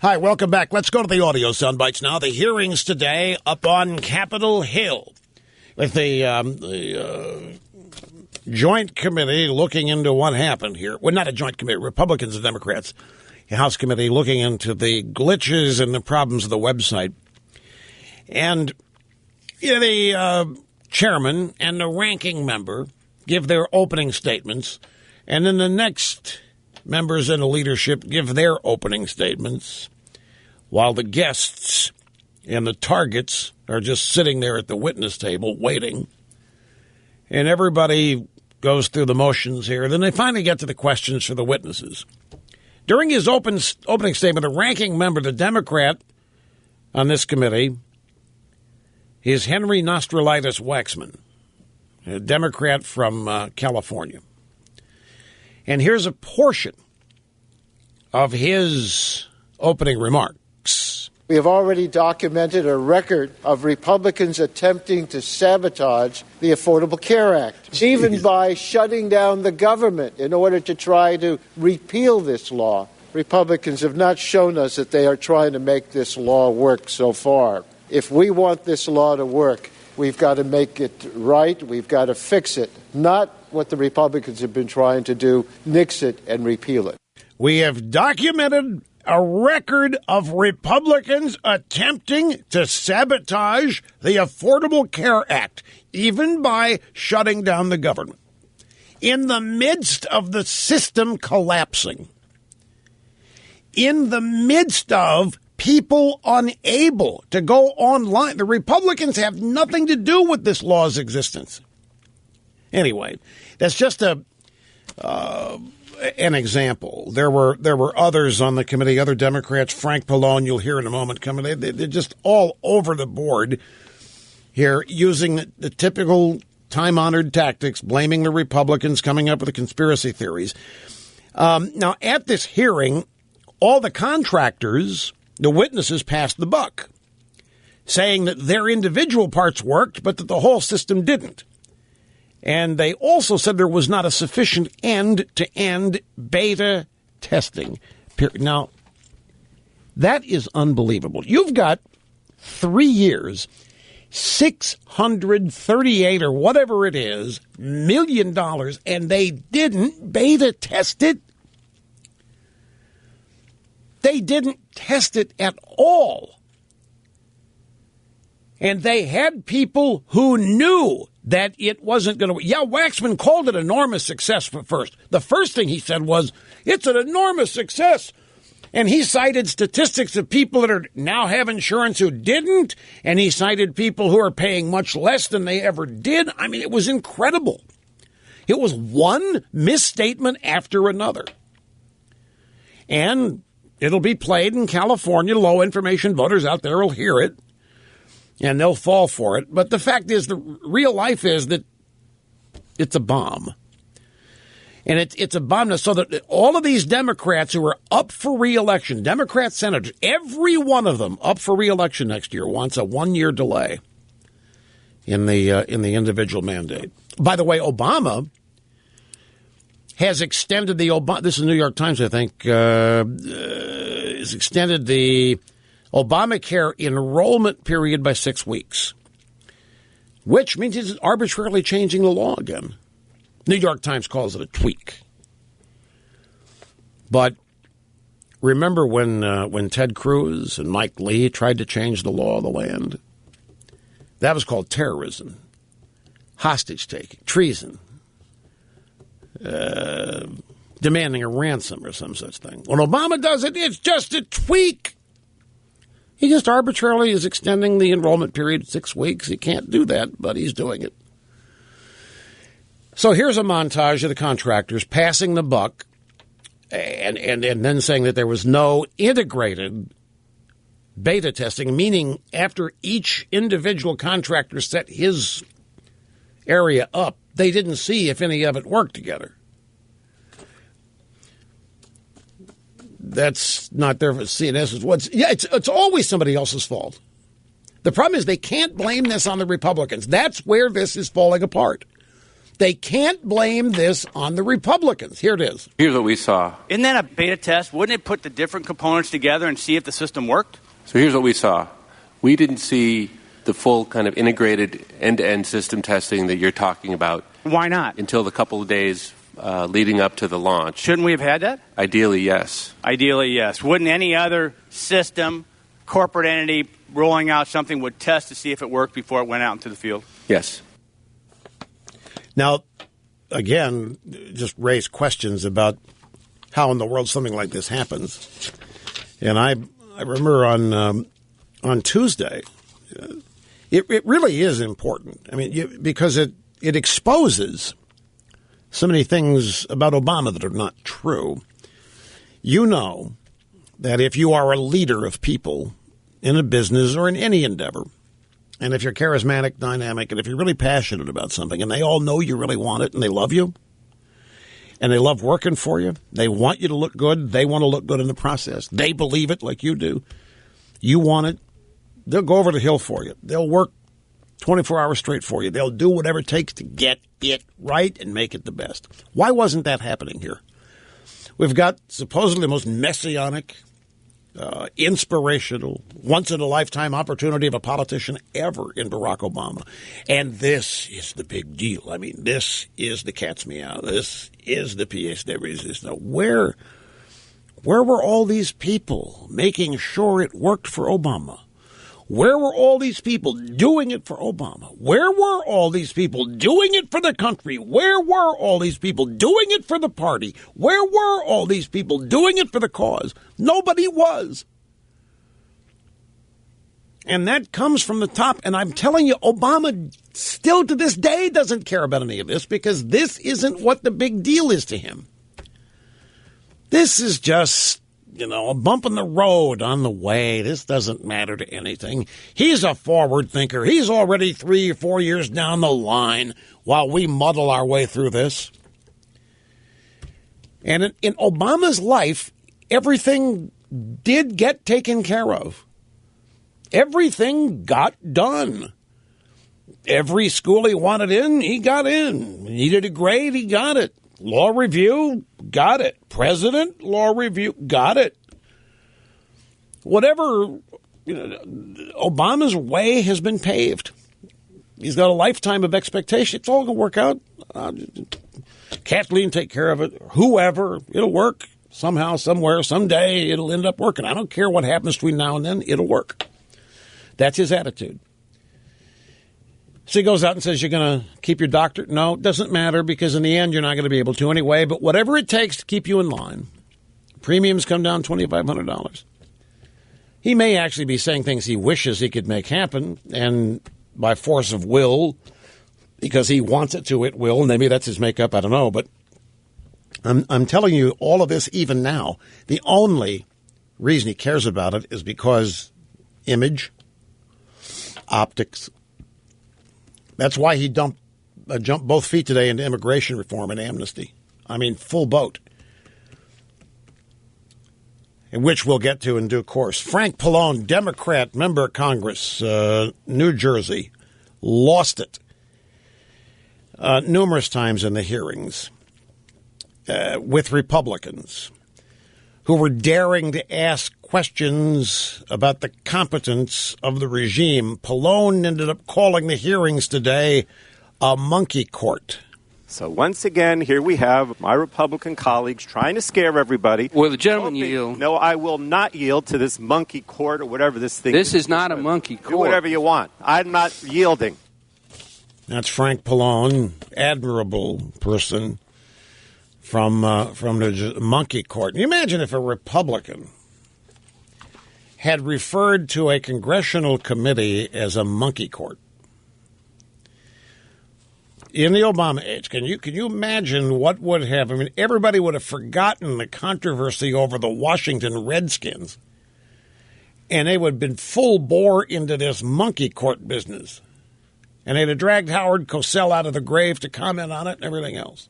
Hi, welcome back. Let's go to the audio soundbites now. The hearings today up on Capitol Hill with the joint committee looking into what happened here. Well, not a joint committee, Republicans and Democrats. The House committee looking into the glitches and the problems of the website. And the chairman and the ranking member give their opening statements, and then the next members in the leadership give their opening statements, while the guests and the targets are just sitting there at the witness table waiting. And everybody goes through the motions here. Then they finally get to the questions for the witnesses. During his opening statement, the ranking member, the Democrat on this committee, is Henry Nostralitis Waxman, a Democrat from California. And here's a portion of his opening remarks. We have already documented a record of Republicans attempting to sabotage the Affordable Care Act, even by shutting down the government in order to try to repeal this law. Republicans have not shown us that they are trying to make this law work so far. If we want this law to work, we've got to make it right. We've got to fix it, not what the Republicans have been trying to do, nix it and repeal it. We have documented a record of Republicans attempting to sabotage the Affordable Care Act, even by shutting down the government. In the midst of the system collapsing, in the midst of people unable to go online, the Republicans have nothing to do with this law's existence. Anyway, that's just an example. There were others on the committee, other Democrats. Frank Pallone, you'll hear in a moment, coming. They're just all over the board here, using the typical time-honored tactics, blaming the Republicans, coming up with the conspiracy theories. Now, at this hearing, all the contractors, the witnesses, passed the buck, saying that their individual parts worked, but that the whole system didn't. And they also said there was not a sufficient end-to-end beta testing period. Now, that is unbelievable. You've got 3 years, $638 or whatever it is, $1 million, and they didn't beta test it. They didn't test it at all. And they had people who knew that it wasn't going to. Yeah, Waxman called it enormous success first. The first thing he said was, it's an enormous success. And he cited statistics of people that are now have insurance who didn't. And he cited people who are paying much less than they ever did. I mean, it was incredible. It was one misstatement after another. And it'll be played in California. Low information voters out there will hear it, and they'll fall for it. But the fact is, the real life is that it's a bomb. And it's a bomb so that all of these Democrats who are up for re-election, Democrat senators, every one of them up for re-election next year wants a 1-year delay in the individual mandate. By the way, Obama has extended this is the New York Times, I think, has extended the Obamacare enrollment period by 6 weeks, which means he's arbitrarily changing the law again. New York Times calls it a tweak. But remember when Ted Cruz and Mike Lee tried to change the law of the land? That was called terrorism, hostage-taking, treason, demanding a ransom or some such thing. When Obama does it, it's just a tweak. He just arbitrarily is extending the enrollment period 6 weeks. He can't do that, but he's doing it. So here's a montage of the contractors passing the buck and then saying that there was no integrated beta testing, meaning after each individual contractor set his area up, they didn't see if any of it worked together. That's not their CNS. It's always somebody else's fault. The problem is they can't blame this on the Republicans. That's where this is falling apart. They can't blame this on the Republicans. Here it is. Here's what we saw. Isn't that a beta test? Wouldn't it put the different components together and see if the system worked? So here's what we saw. We didn't see the full kind of integrated end-to-end system testing that you're talking about. Why not? Until the couple of days leading up to the launch. Shouldn't we have had that? Ideally, yes. Ideally, yes. Wouldn't any other system, corporate entity rolling out something would test to see if it worked before it went out into the field? Yes. Now, again, just raise questions about how in the world something like this happens. And I remember on Tuesday, it really is important. I mean, because it exposes so many things about Obama that are not true. You know that if you are a leader of people in a business or in any endeavor, and if you're charismatic, dynamic, and if you're really passionate about something, and they all know you really want it, and they love you, and they love working for you, they want you to look good, they want to look good in the process, they believe it like you do, you want it, they'll go over the hill for you. They'll work 24 hours straight for you. They'll do whatever it takes to get it right and make it the best. Why wasn't that happening here? We've got supposedly the most messianic, inspirational, once-in-a-lifetime opportunity of a politician ever in Barack Obama. And this is the big deal. I mean, this is the cat's meow. This is the pièce de résistance. Where were all these people making sure it worked for Obama? Where were all these people doing it for Obama? Where were all these people doing it for the country? Where were all these people doing it for the party? Where were all these people doing it for the cause? Nobody was. And that comes from the top. And I'm telling you, Obama still to this day doesn't care about any of this because this isn't what the big deal is to him. This is just, a bump in the road on the way. This doesn't matter to anything. He's a forward thinker. He's already 3 or 4 years down the line while we muddle our way through this. And in Obama's life, everything did get taken care of. Everything got done. Every school he wanted in, he got in. He needed a grade, he got it. Law review, got it. President, law review, got it. Whatever, Obama's way has been paved. He's got a lifetime of expectation. It's all going to work out. Kathleen take care of it. Whoever, it'll work somehow, somewhere, someday. It'll end up working. I don't care what happens between now and then. It'll work. That's his attitude. So he goes out and says, you're going to keep your doctorate? No, it doesn't matter because in the end you're not going to be able to anyway. But whatever it takes to keep you in line, premiums come down $2,500. He may actually be saying things he wishes he could make happen, and by force of will, because he wants it to, it will. Maybe that's his makeup, I don't know. But I'm telling you all of this even now. The only reason he cares about it is because image, optics. That's why he jumped both feet today into immigration reform and amnesty. I mean, full boat. Which we'll get to in due course. Frank Pallone, Democrat, member of Congress, New Jersey, lost it numerous times in the hearings with Republicans who were daring to ask questions about the competence of the regime. Pallone ended up calling the hearings today a monkey court. So once again, here we have my Republican colleagues trying to scare everybody. Will the gentleman yield? No, I will not yield to this monkey court or whatever this thing is. This is not a monkey court. Do whatever you want. I'm not yielding. That's Frank Pallone, admirable person from the monkey court. Can you imagine if a Republican had referred to a congressional committee as a monkey court? In the Obama age, can you imagine what would have? I mean, everybody would have forgotten the controversy over the Washington Redskins, and they would have been full bore into this monkey court business, and they'd have dragged Howard Cosell out of the grave to comment on it and everything else.